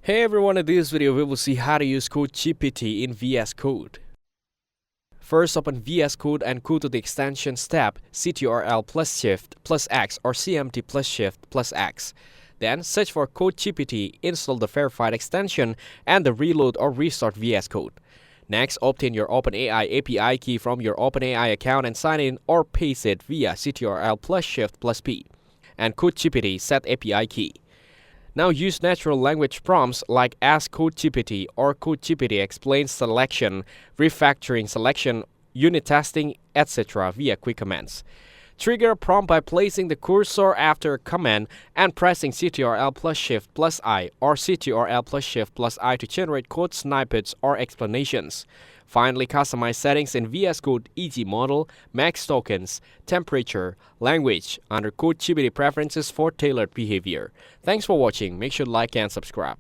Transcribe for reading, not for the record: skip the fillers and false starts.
Hey everyone, in this video we will see how to use CodeGPT in VS Code. First, open VS Code and go to the Extensions tab, Ctrl plus Shift plus X or CMD plus Shift plus X. Then search for CodeGPT, install the verified extension, and the reload or restart VS Code. Next, obtain your OpenAI API key from your OpenAI account and sign in or paste it via Ctrl plus Shift plus P. And CodeGPT set API key. Now use natural language prompts like Ask CodeGPT or CodeGPT explains selection, refactoring selection, unit testing, etc. via quick commands. Trigger a prompt by placing the cursor after a command and pressing Ctrl plus Shift plus I or Ctrl plus Shift plus I to generate code snippets or explanations. Finally, customize settings in VS Code, e.g. model, max tokens, temperature, language under CodeGPT preferences for tailored behavior. Thanks for watching. Make sure to like and subscribe.